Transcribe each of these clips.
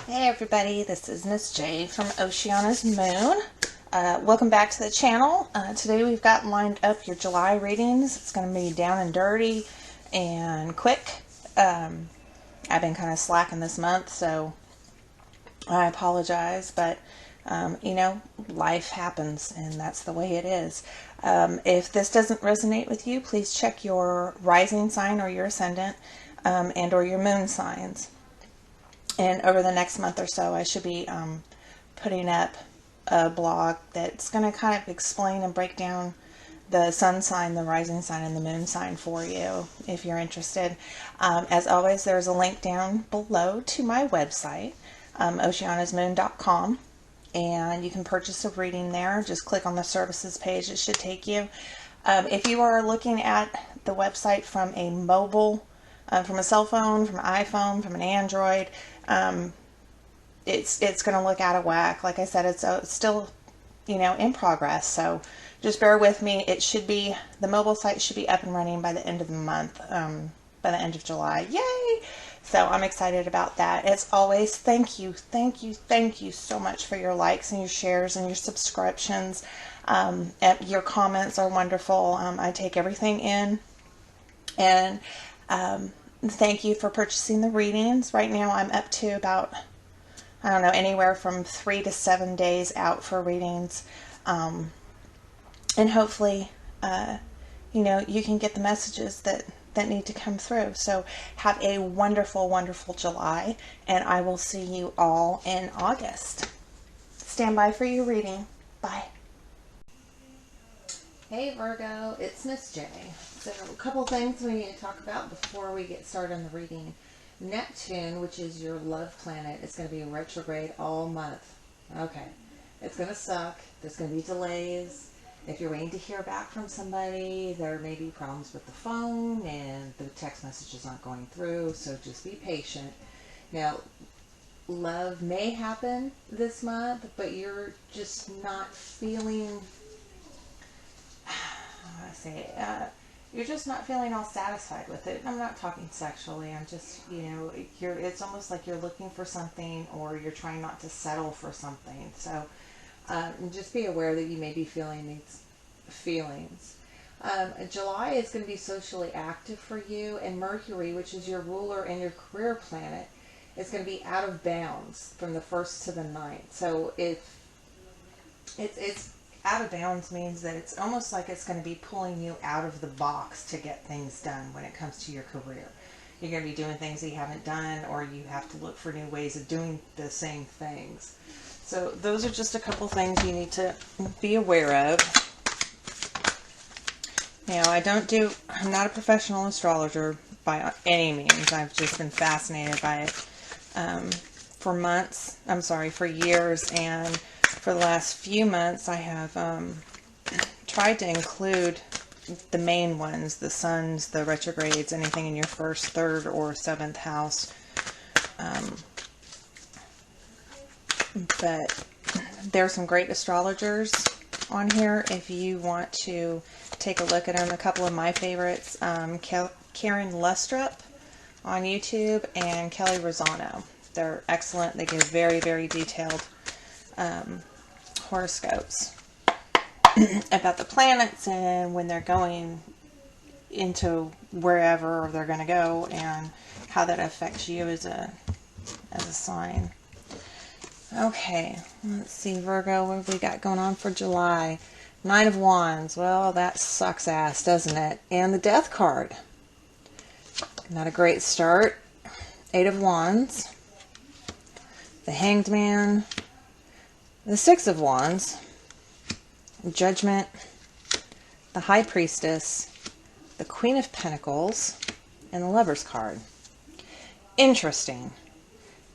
Hey everybody, this is Miss J from Oceana's Moon. Welcome back to the channel. Today we've got lined up your July readings. It's going to be down and dirty and quick. I've been kind of slacking this month, so I apologize, but you know, life happens and that's the way it is. If this doesn't resonate with you, please check your rising sign or your ascendant and or your moon signs. And over the next month or so, I should be putting up a blog that's going to kind of explain and break down the sun sign, the rising sign, and the moon sign for you, if you're interested. As always, there's a link down below to my website, oceanasmoon.com, and you can purchase a reading there. Just click on the services page. It should take you. If you are looking at the website from a mobile, from a cell phone, from an iPhone, from an Android, it's going to look out of whack. Like I said, it's still, you know, in progress. So just bear with me. It should be, the mobile site should be up and running by the end of the month, by the end of July. Yay! So I'm excited about that. As always, thank you so much for your likes and your shares and your subscriptions. Your comments are wonderful. I take everything in. And thank you for purchasing the readings. Right now I'm up to about, I don't know, anywhere from 3 to 7 days out for readings. And hopefully, you know, you can get the messages that need to come through. So have a wonderful, wonderful July, and I will see you all in August. Stand by for your reading. Bye. Hey Virgo, it's Miss J. So a couple things we need to talk about before we get started on the reading. Neptune, which is your love planet, is going to be retrograde all month. Okay, it's going to suck. There's going to be delays. If you're waiting to hear back from somebody, there may be problems with the phone and the text messages aren't going through, so just be patient. Now, love may happen this month, but you're just not feeling, you're just not feeling all satisfied with it. I'm not talking sexually. I'm just, you know, it's almost like you're looking for something, or you're trying not to settle for something. So just be aware that you may be feeling these feelings. July is going to be socially active for you, and Mercury, which is your ruler and your career planet, is going to be out of bounds from the 1st to the 9th. So if it's out of bounds, means that it's almost like it's going to be pulling you out of the box to get things done when it comes to your career. You're going to be doing things that you haven't done, or you have to look for new ways of doing the same things. So those are just a couple things you need to be aware of. Now, I'm not a professional astrologer by any means. I've just been fascinated by it for years, and for the last few months I have tried to include the main ones, the suns, the retrogrades, anything in your 1st, 3rd, or 7th house. But there's some great astrologers on here if you want to take a look at them. A couple of my favorites, Karen Lustrup on YouTube and Kelly Rosano. They're excellent. They give very, very detailed horoscopes about the planets and when they're going into wherever they're going to go, and how that affects you as a sign. Okay, let's see, Virgo, what have we got going on for July? 9 of Wands. Well, that sucks ass, doesn't it? And the Death card. Not a great start. 8 of Wands. The Hanged Man. The 6 of Wands. Judgment. The High Priestess. The Queen of Pentacles. And the Lover's card. Interesting.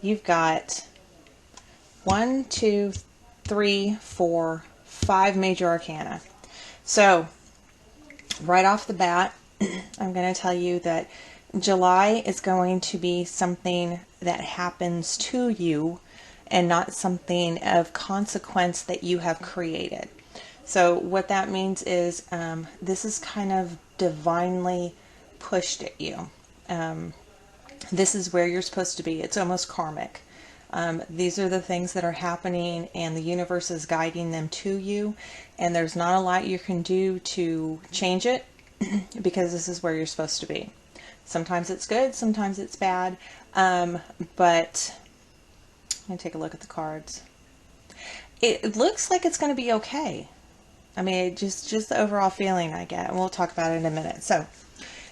You've got 1, 2, 3, 4, 5 major arcana. So, right off the bat, I'm going to tell you that July is going to be something that happens to you and not something of consequence that you have created. So what that means is this is kind of divinely pushed at you. This is where you're supposed to be. It's almost karmic. These are the things that are happening, and the universe is guiding them to you, and there's not a lot you can do to change it because this is where you're supposed to be. Sometimes it's good, sometimes it's bad, but let me take a look at the cards. It looks like it's going to be okay. I mean, just the overall feeling I get, and we'll talk about it in a minute. So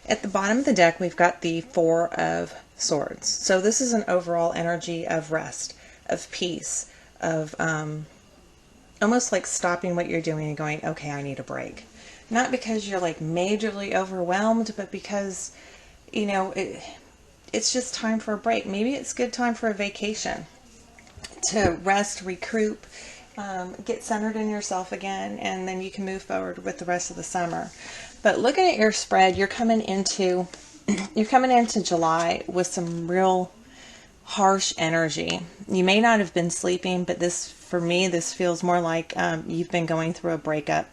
at the bottom of the deck, we've got the Four of Swords. So this is an overall energy of rest, of peace, of almost like stopping what you're doing and going, okay, I need a break. Not because you're like majorly overwhelmed, but because, you know, it's just time for a break. Maybe it's good time for a vacation to rest, recoup, get centered in yourself again, and then you can move forward with the rest of the summer. But looking at your spread, you're coming into July with some real harsh energy. You may not have been sleeping, but this, for me, this feels more like you've been going through a breakup.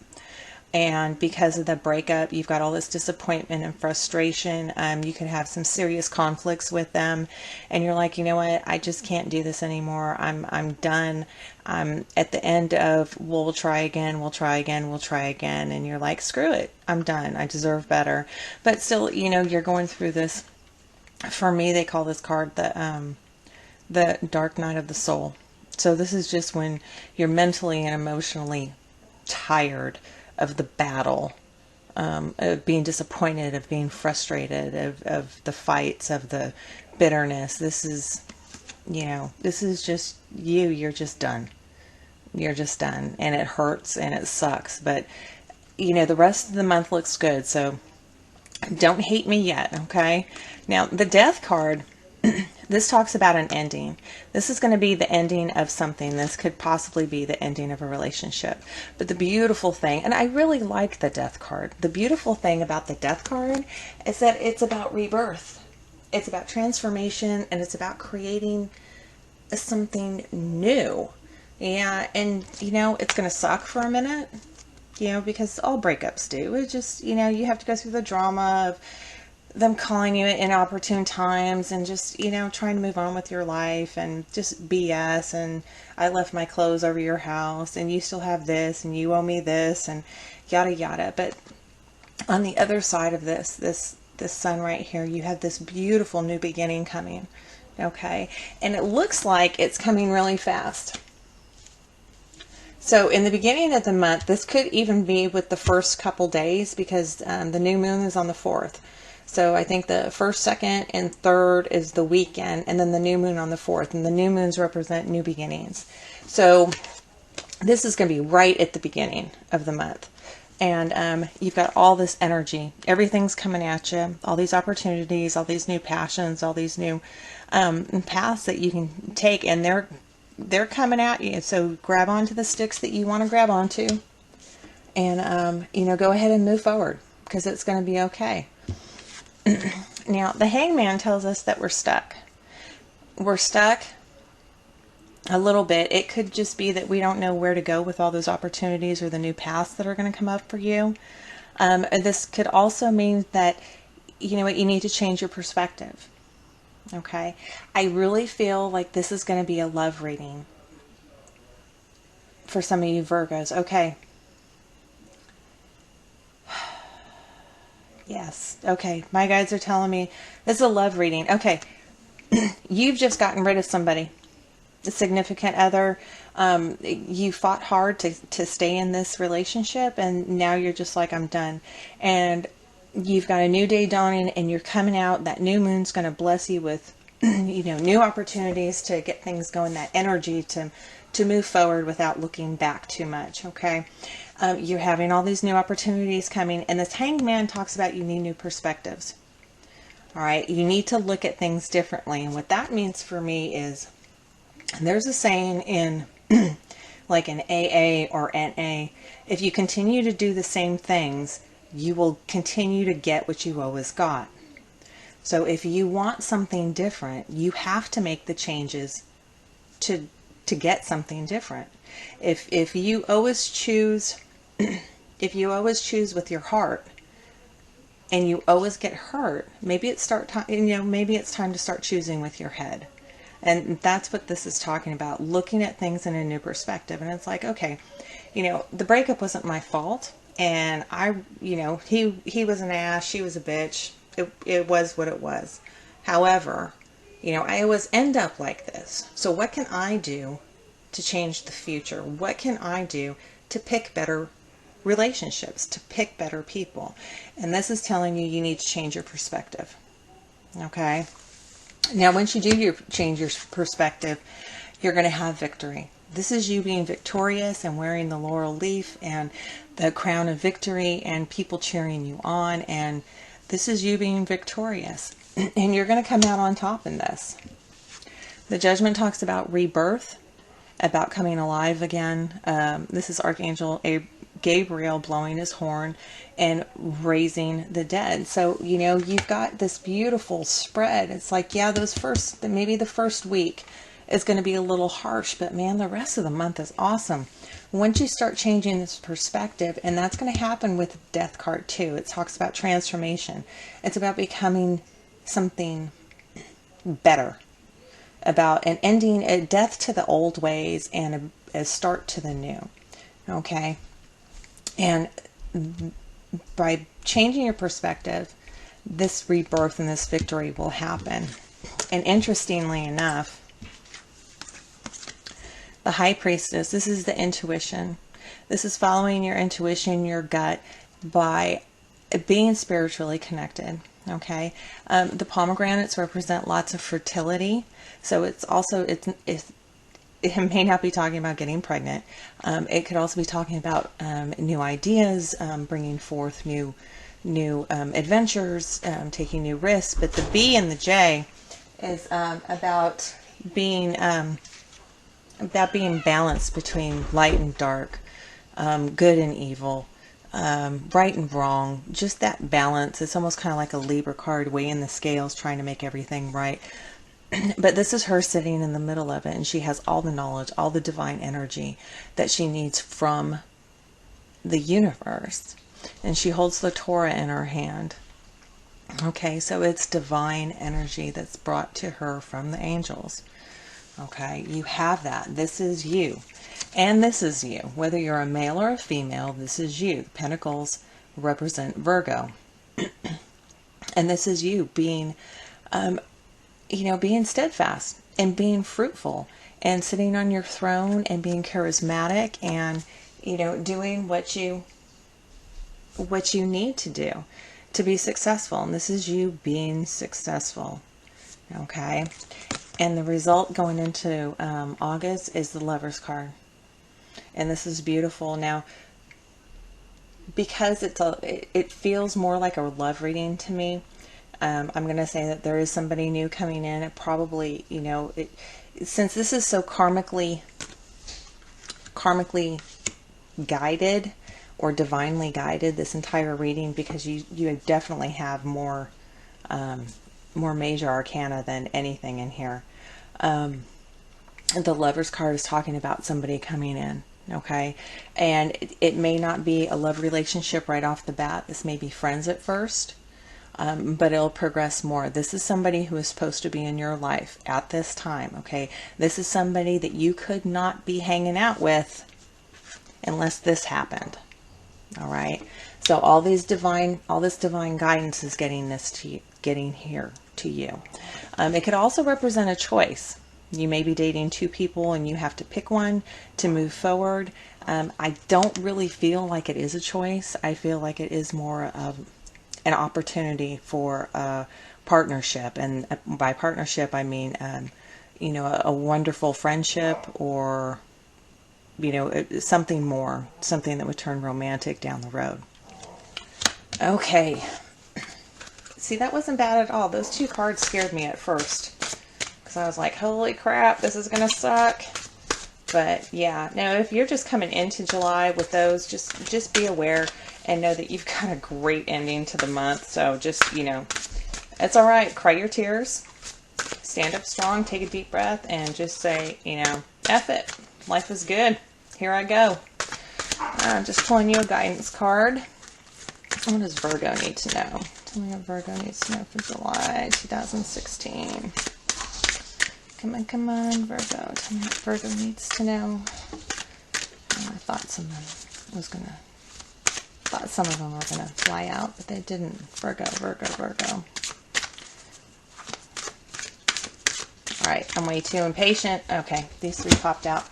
And because of the breakup, you've got all this disappointment and frustration. You could have some serious conflicts with them. And you're like, you know what? I just can't do this anymore. I'm done. I'm at the end of, well, we'll try again. We'll try again. We'll try again. And you're like, screw it. I'm done. I deserve better. But still, you know, you're going through this. For me, they call this card the Dark Night of the Soul. So this is just when you're mentally and emotionally tired of the battle, of being disappointed, of being frustrated, of the fights, of the bitterness. This is, you know, this is just you. You're just done. You're just done. And it hurts and it sucks. But, you know, the rest of the month looks good. So don't hate me yet, okay? Now, the Death card, this talks about an ending. This is going to be the ending of something. This could possibly be the ending of a relationship. But the beautiful thing, and I really like the Death card. The beautiful thing about the Death card is that it's about rebirth. It's about transformation, and it's about creating something new. Yeah, and, you know, it's going to suck for a minute, you know, because all breakups do. It just, you know, you have to go through the drama of them calling you at inopportune times and just, you know, trying to move on with your life and just BS. And I left my clothes over your house and you still have this and you owe me this and yada yada. But on the other side of this sun right here, you have this beautiful new beginning coming. Okay. And it looks like it's coming really fast. So in the beginning of the month, this could even be with the first couple days because the new moon is on the 4th. So I think the 1st, 2nd, and 3rd is the weekend, and then the new moon on the 4th. And the new moons represent new beginnings. So this is going to be right at the beginning of the month. And you've got all this energy. Everything's coming at you. All these opportunities, all these new passions, all these new paths that you can take. And they're coming at you. So grab onto the sticks that you want to grab onto. And, you know, go ahead and move forward because it's going to be okay. Now, the Hangman tells us that we're stuck. We're stuck a little bit. It could just be that we don't know where to go with all those opportunities or the new paths that are going to come up for you. This could also mean that, you know what, you need to change your perspective. Okay? I really feel like this is going to be a love reading for some of you Virgos. Okay. Yes. Okay. My guides are telling me this is a love reading. Okay. You've just gotten rid of somebody, a significant other. You fought hard to stay in this relationship, and now you're just like, I'm done. And you've got a new day dawning, and you're coming out. That new moon's going to bless you with, you know, new opportunities to get things going, that energy to move forward without looking back too much. Okay. You're having all these new opportunities coming, and this Hangman talks about you need new perspectives. All right, you need to look at things differently, and what that means for me is, there's a saying in like an AA or NA, if you continue to do the same things, you will continue to get what you always got. So if you want something different, you have to make the changes to get something different. If you always choose with your heart and you always get hurt, maybe it's time to start choosing with your head. And that's what this is talking about, looking at things in a new perspective. And it's like, okay, you know, the breakup wasn't my fault. And you know, he was an ass, she was a bitch. It was what it was. However, you know, I always end up like this. So what can I do to change the future? What can I do to pick better relationships, to pick better people? And this is telling you need to change your perspective. Okay? Now, once you do change your perspective, you're going to have victory. This is you being victorious and wearing the laurel leaf and the crown of victory and people cheering you on. And this is you being victorious. And you're going to come out on top in this. The Judgment talks about rebirth, about coming alive again. This is Archangel Gabriel blowing his horn and raising the dead. So, you know, you've got this beautiful spread. It's like, yeah, maybe the first week is going to be a little harsh, but man, the rest of the month is awesome. Once you start changing this perspective, and that's going to happen with the Death card too. It talks about transformation. It's about becoming something better, about an ending, a death to the old ways and a start to the new. Okay. And by changing your perspective, this rebirth and this victory will happen. And interestingly enough, the High Priestess, this is the intuition. This is following your intuition, your gut, by being spiritually connected. Okay. The pomegranates represent lots of fertility. So it's also, it may not be talking about getting pregnant. It could also be talking about new ideas, bringing forth new adventures, taking new risks. But the B and the J is about being balanced between light and dark, good and evil, right and wrong. Just that balance. It's almost kind of like a Libra card, weighing the scales, trying to make everything right. But this is her sitting in the middle of it, and she has all the knowledge, all the divine energy that she needs from the universe. And she holds the Torah in her hand. Okay, so it's divine energy that's brought to her from the angels. Okay, you have that. This is you. And this is you. Whether you're a male or a female, this is you. The Pentacles represent Virgo. And this is you being, being steadfast and being fruitful and sitting on your throne and being charismatic and, doing what you need to do to be successful. And this is you being successful. Okay. And the result going into August is the Lover's card. And this is beautiful. Now, because it feels more like a love reading to me, I'm going to say that there is somebody new coming in. It probably, since this is so karmically guided or divinely guided, this entire reading, because you definitely have more major arcana than anything in here. The Lover's card is talking about somebody coming in. Okay. And it may not be a love relationship right off the bat. This may be friends at first. But it'll progress more. This is somebody who is supposed to be in your life at this time. Okay. This is somebody that you could not be hanging out with unless this happened. All right. So all this divine guidance is getting here to you. It could also represent a choice. You may be dating two people and you have to pick one to move forward. I don't really feel like it is a choice. I feel like it is more of an opportunity for a partnership. And by partnership, I mean, a wonderful friendship or, something more, something that would turn romantic down the road. Okay. See, that wasn't bad at all. Those two cards scared me at first. Because I was like, holy crap, this is going to suck. But yeah, now if you're just coming into July with those, just be aware and know that you've got a great ending to the month. So just, it's all right. Cry your tears. Stand up strong. Take a deep breath and just say, F it. Life is good. Here I go. I'm just pulling you a guidance card. What does Virgo need to know? Tell me what Virgo needs to know for July 2016. Come on, come on, Virgo. Tell me what Virgo needs to know. Oh, I thought some of them were gonna fly out, but they didn't. Virgo, Virgo, Virgo. All right, I'm way too impatient. Okay, these three popped out.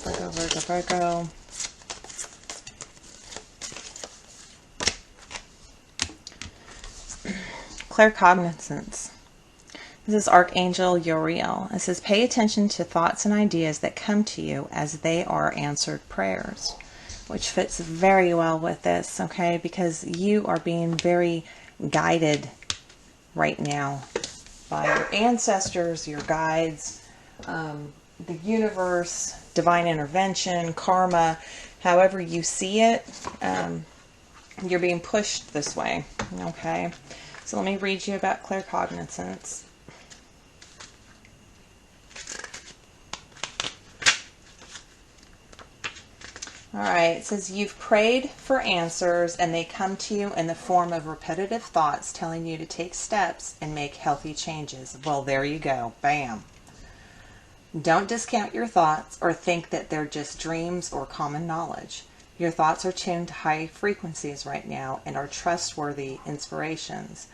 Virgo, Virgo, Virgo. Claircognizance. This is Archangel Uriel. It says, pay attention to thoughts and ideas that come to you as they are answered prayers, which fits very well with this, okay? Because you are being very guided right now by your ancestors, your guides, the universe, divine intervention, karma, however you see it, you're being pushed this way, okay? So let me read you about claircognizance. All right, it says you've prayed for answers and they come to you in the form of repetitive thoughts telling you to take steps and make healthy changes. Well, there you go. Bam. Don't discount your thoughts or think that they're just dreams or common knowledge. Your thoughts are tuned to high frequencies right now and are trustworthy inspirations.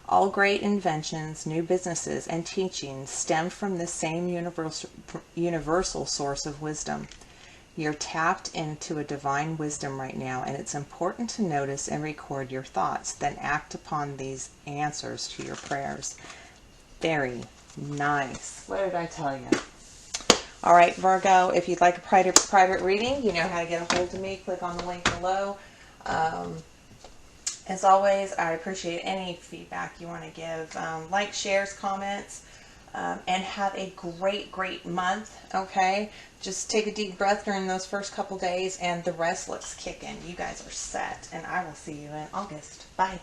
All great inventions, new businesses, and teachings stem from this same universal source of wisdom. You're tapped into a divine wisdom right now, and it's important to notice and record your thoughts, then act upon these answers to your prayers. Very nice. What did I tell you? All right, Virgo, if you'd like a private reading, you know how to get a hold of me. Click on the link below. As always, I appreciate any feedback you want to give. Like, shares, comments. And have a great month, okay? Just take a deep breath during those first couple days, and the rest looks kicking. You guys are set, and I will see you in August. Bye.